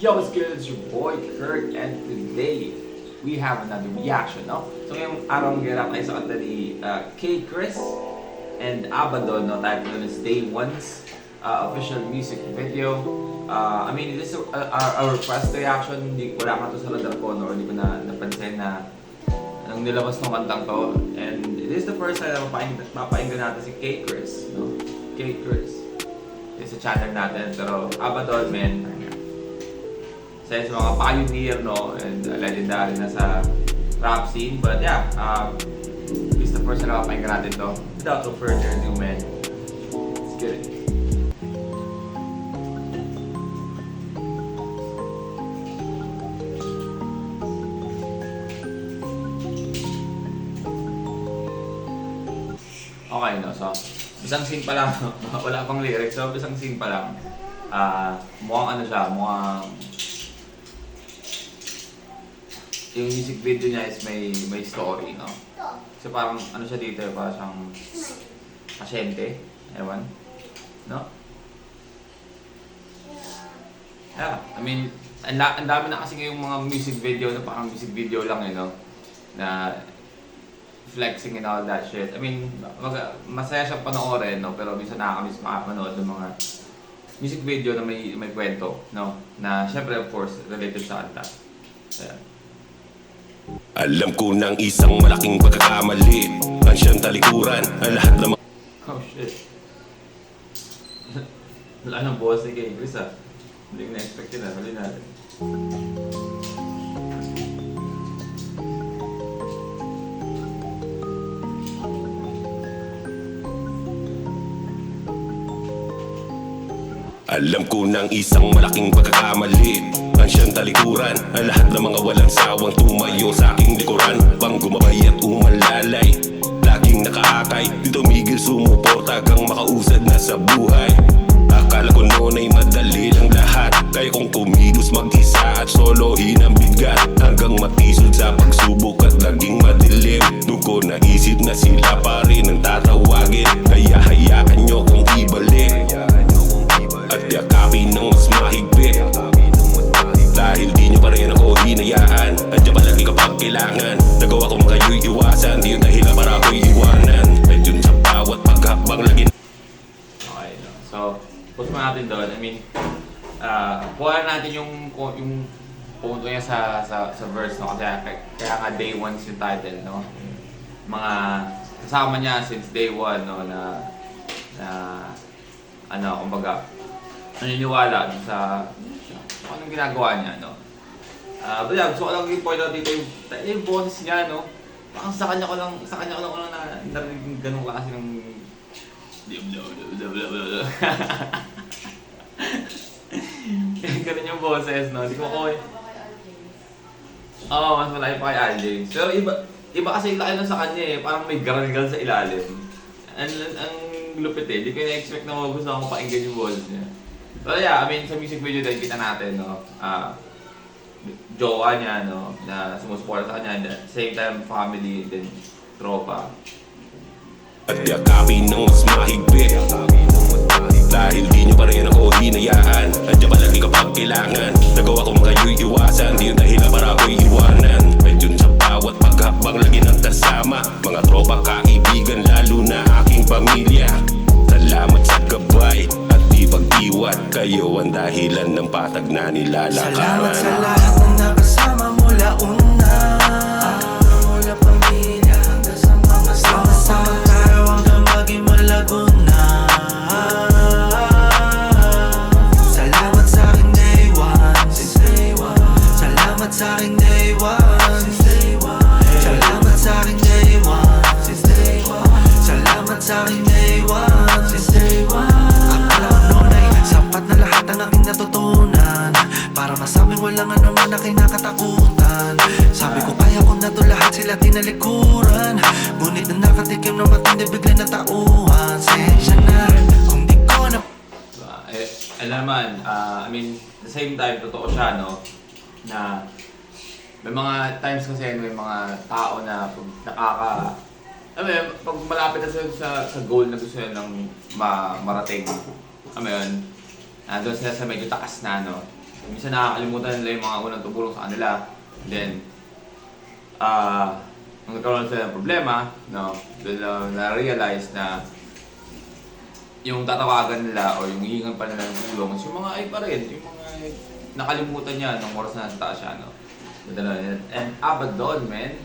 Yo, what's good? It's your boy Kurt, and today we have another reaction, no? So ngayong araw ganap tayo sa kanta ni K. Chris and Abaddon, no? Title nun is Day One's official music video. I mean, this is a request reaction. Wala ka to sa radar ko, no? Hindi ko na napansin na nang nilabas ng kantang to. And it is the first time na mapapakinggan natin si K. Chris, no? K. Chris. It's sa channel natin, pero Abaddon, man. Sa mga pioneer, no, and legendary na sa rap scene. But yeah, it's the first na nakapahinggan natin to. Without no further ado, man, let's get it. Okay, no, so isang scene pa lang, wala pang lyrics, so isang scene pa lang. Mukhang ano siya, mukhang yung music video niya is may story, no? So parang ano siya dito, parang siyang pasyente, ewan, no? Yeah, I mean, ang dami na kasi ngayong mga music video na parang music video lang, no? Na flexing and all that shit. I mean, masaya siyang panoorin, no? Pero minsan nakakamiss makapanood ng mga music video na may kwento, no? Na syempre, of course, related sa kanta. So, yeah. Alam ko ng isang malaking pagkakamali ang siyang talikuran ang lahat ng mga... Oh shit. Wala nang boss ni Kay Chris, ah. Hindi ko na-expect yun, ah. Huli natin. Alam ko ng isang malaking pagkakamali ang siyang talikuran ang lahat ng mga walang sawang tumayo sa aking likuran pang gumabay at umalalay laging nakaakay di tumigil sumuporta hanggang makausad na sa buhay. Akala ko noon ay madali lang lahat kaya kong kumilos mag-isa at solohin ang bigat hanggang matisod sa pagsubok at naging madilim. Doon ko naisip na sila pa rin ang tatawagin kaya hayaan nyo kong ibalik at yakapin ng mas mahigpit dahil di nyo pa rin ako hinayaan. Andiyan palagi kapag kailangan nagawa kong kayo'y iwasan. Di yung dahilan para ako'y iwanan. At yun sa bawat paghakbang lagi. Okay, no? So, post mo natin doon. I mean, kuha natin yung punto niya sa verse, no? Kaya nga Day One yung title, no? Mga kasama niya since Day One, no? Na ano, kumbaga, naniniwala sa kung anong ginagawa niya, no? But yeah, gusto ko lang yung point out dito yung boses niya, no? Parang sa kanya ko lang narinig yung ganung klase ng ganun yung boses, no? Hindi ko ko mas malaki pa kay Al James. Pero iba kasi yung laki lang sa kanya, eh. Parang may garangal sa ilalim. Ang lupit, eh. Hindi ko na-expect na magustuhan ko pakinggan yung boses niya. So yeah, I mean, sa music video din kita natin, no, jowa niya, no, na sumusuporta sa kanya, and at the same time, family, then tropa. At yakapin ng mas mahigpit dahil di nyo pa rin ako hinayaan. Andiyan palagi kapag kailangan nagawa kong kayo'y iwasan. Di yung dahilan para ako'y iwanan. At yun sa bawat paghakbang lagi ng kasama mga tropa, kaibigan, lalo na aking pamilya. Salamat sa gabay at di pag-iwan. Kayo ang dahilan ng patag na nilalakaran. Salamat sa lahat ng nakasama mula una, mula pamilya hanggang sa mga sama-sama araw hanggang maging malago na. Salamat sa aking day one, since day one. Salamat sa aking day one, since day one. Salamat sa aking day one, since day one. Salamat sa aking day one, since day one. Akala ko noon ay sapat na lahat ang aking natutunan para masabing walang anuman na kinakatakutan. Sabi ko kaya ko na to lahat, sila tinalikuran. Ngunit na nakatikim ng matindi bigla na tauhan. Sensya na kung di ko na Alam naman, I mean, at the same time, totoo siya, no, na may mga times kasi may mga tao na pag malapit na sa goal na gusto nila ng marating, doon sila sa medyo takas na, no, minsan nakakalimutan nila yung mga unang tumulong sa kanila. Then, nung nagkaroon sila ng problema, no, doon na-realize na yung tatawagan nila o yung hihingan pa nila ng tulong is yung mga ay pa rin, yung mga nakalimutan niya nung oras na nasa taas siya, no. And Abaddon, man,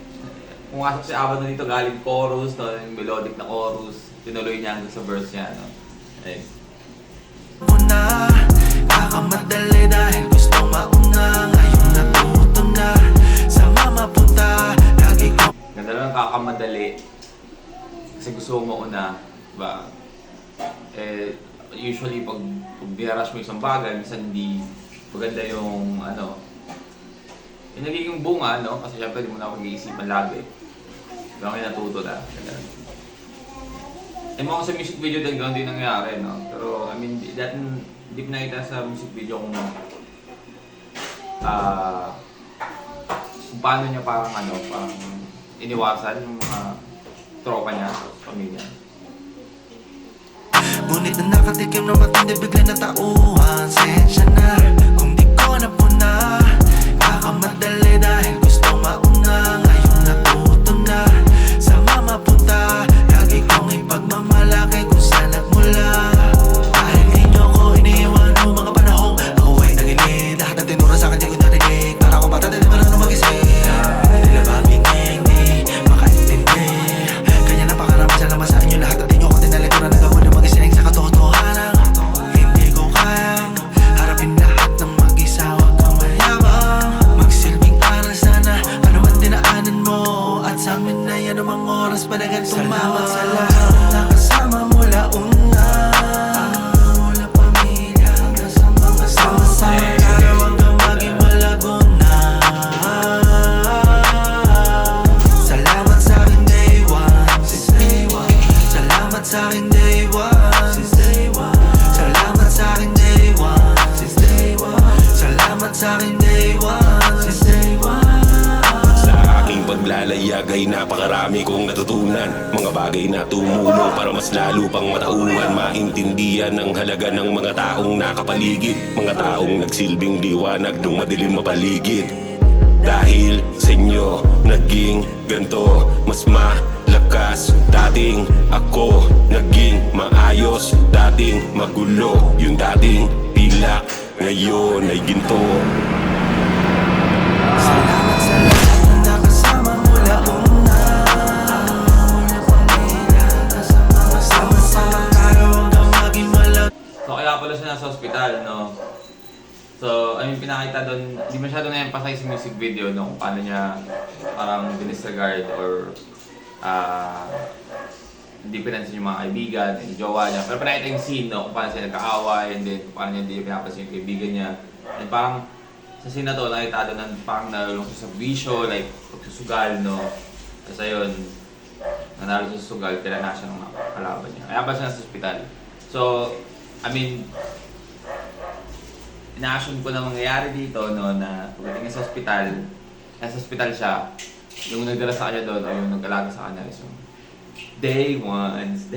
pumasok si Abaddon dito galing chorus, no, yung melodic na chorus, tinuloy niya hanggang sa verse niya, no. Ayun. Una, kakamadali dahil gustong mauna. Ngayon natuto na sa mamapunta. Lagi ko Ganda lang kakamadali kasi gusto mo mauna, ba? Usually pag binarush mo isang bagay, minsan hindi maganda yung yung nagiging bunga, no? Kasi syempre hindi mo na pag-iisipan lagi. Hanggang may natuto na. Ganun. Mga sa music video din ganun din nangyari, no? Pero I mean, hindi ko nakita sa music video kung paano niya parang iniwasan yung mga tropa niya, pamilya. ngunit na nakatikim na matindi bigla na tauhan. Sensya na kung di ko napuna. Kakamadali dahil gustong mauna. Ngayon natuto na sa mamapunta. Lagi kong ipagmamalaki kung saan nagmula. Dahil di nyo ko iniiwan noong mga panahong ako ay nagilid. Lahat ng tinura sa akin di ko narinig. Para akong bata, di naman ako mag-isip. Tila ba binging di makaintindi. Kanya napakarami sa naman sa inyo. Lahat at di nyo ko tinalikuran na gawin na mag-ising sa katotohanan. Hindi ko kayang harapin lahat ng mag-isa. Huwag kang mayabang. Magsilbing aral sana ano man dinaanan mo. At sa amin ay anumang oras panagan tumawag. Sa lahat na kasama mula una. Mula pamilya hanggang sa mga sama-sama. Araw hanggang maging malago na. Salamat sa akin day one. Since day one. Salamat sa akin day one. Since day one. Salamat sa akin day one. Since day one. Salamat sa akin day one. Since day one. Sa aking paglalayag ay napakarami kong natutunan. Mga bagay na tumulong para mas lalo pang matauhan. Maintindihan ang halaga ng mga taong nakapaligid. Mga taong nagsilbing liwanag nung madilim mapaligid. Dahil sa inyo naging ganto, mas malakas. Dating ako naging maayos. Dating magulo yung dating pilak, ngayon ay ginto. Salamat sa lahat na nakasama mula una. Mula pamilya hanggang sa mga sama-sama. Araw hanggang maging malag. So kaya pala siya nasa ospital, no? So, I mean, pinakita doon, hindi masyado na-emphasize sa music video, no? Kung paano niya parang dinisregard or hindi pinansin yung mga kaibigan, yung jowa niya. Pero pinakita yung scene, no? Kung paano sila nagkaaway, and then kung paano niya hindi pinapansin yung kaibigan niya. And parang sa scene na to, nakita doon na parang nalulong siya sa bisyo, like pagsusugal, no? Kasi ayun, nanalo siya sa sugal, pinana siya ng kalaban niya. Kaya pa siya nasa ospital. So, I mean, ina-assume ko na mangyayari dito, no, na pagdating niya sa ospital siya, yung nagdala sa kanya doon, o yung nag-alaga sa kanya is yung day ones.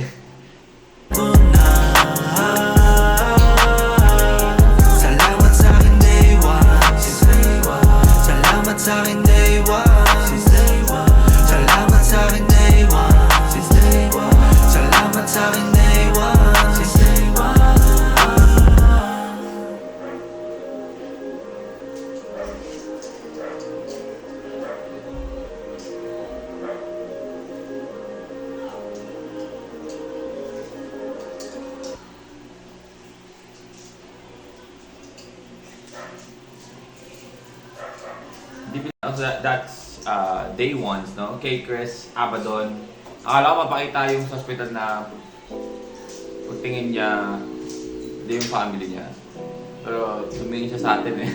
Salamat sa akin day one. Since day one. Salamat sa akin day one. Since day one. Salamat sa akin day one. Since day one. Salamat sa akin day one. Since day one. That's day ones, no? Kay Chris, Abaddon. Akala ko mapakita yung sa hospital na pagtingin niya, hindi yung family niya. Pero tumingin siya sa atin eh.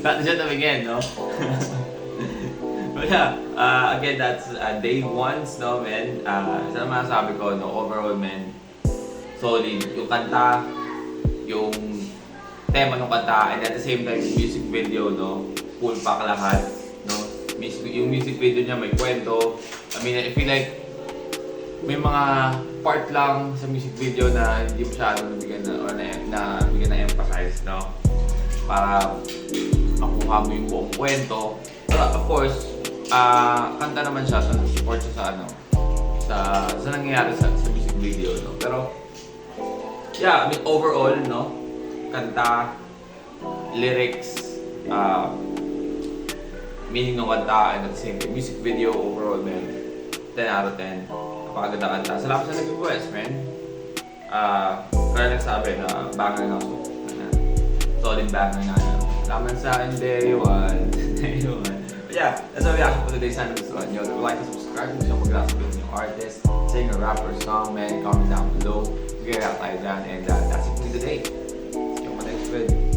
Sa atin siya tumingin, no? But yeah, again, that's day ones, no, man? Isa naman sabi ko, no, overall, man, solid. Yung kanta, yung tema ng kanta, and at the same time, yung music video, no, full pack lahat, no? Yung music video niya may kwento. I mean, I feel like may mga part lang sa music video na hindi masyado nabigyan na, or na bigyan na emphasize, no? para makuha mo yung buong kwento. But of course, kanta naman siya, so support siya sa ano, sa nangyayari sa music video, no? Pero, yeah, I mean, overall, no? Kanta, lyrics, meaning ng kanta, and at the same time, music video overall, man, 10 out of 10. Napakaganda kanta. Salamat sa nag-request, man. Kaya nagsabi na banger na ako. Solid banger na. Salamat sa akin, day one. Day one. But yeah, that's our reaction for today. Sana gustuhan nyo. Don't like and subscribe kung gusto mag-react sa new artist, singer, rapper, song, man. Comment down below. Figure out tayo dyan. And that's it for me today. See you on my next video.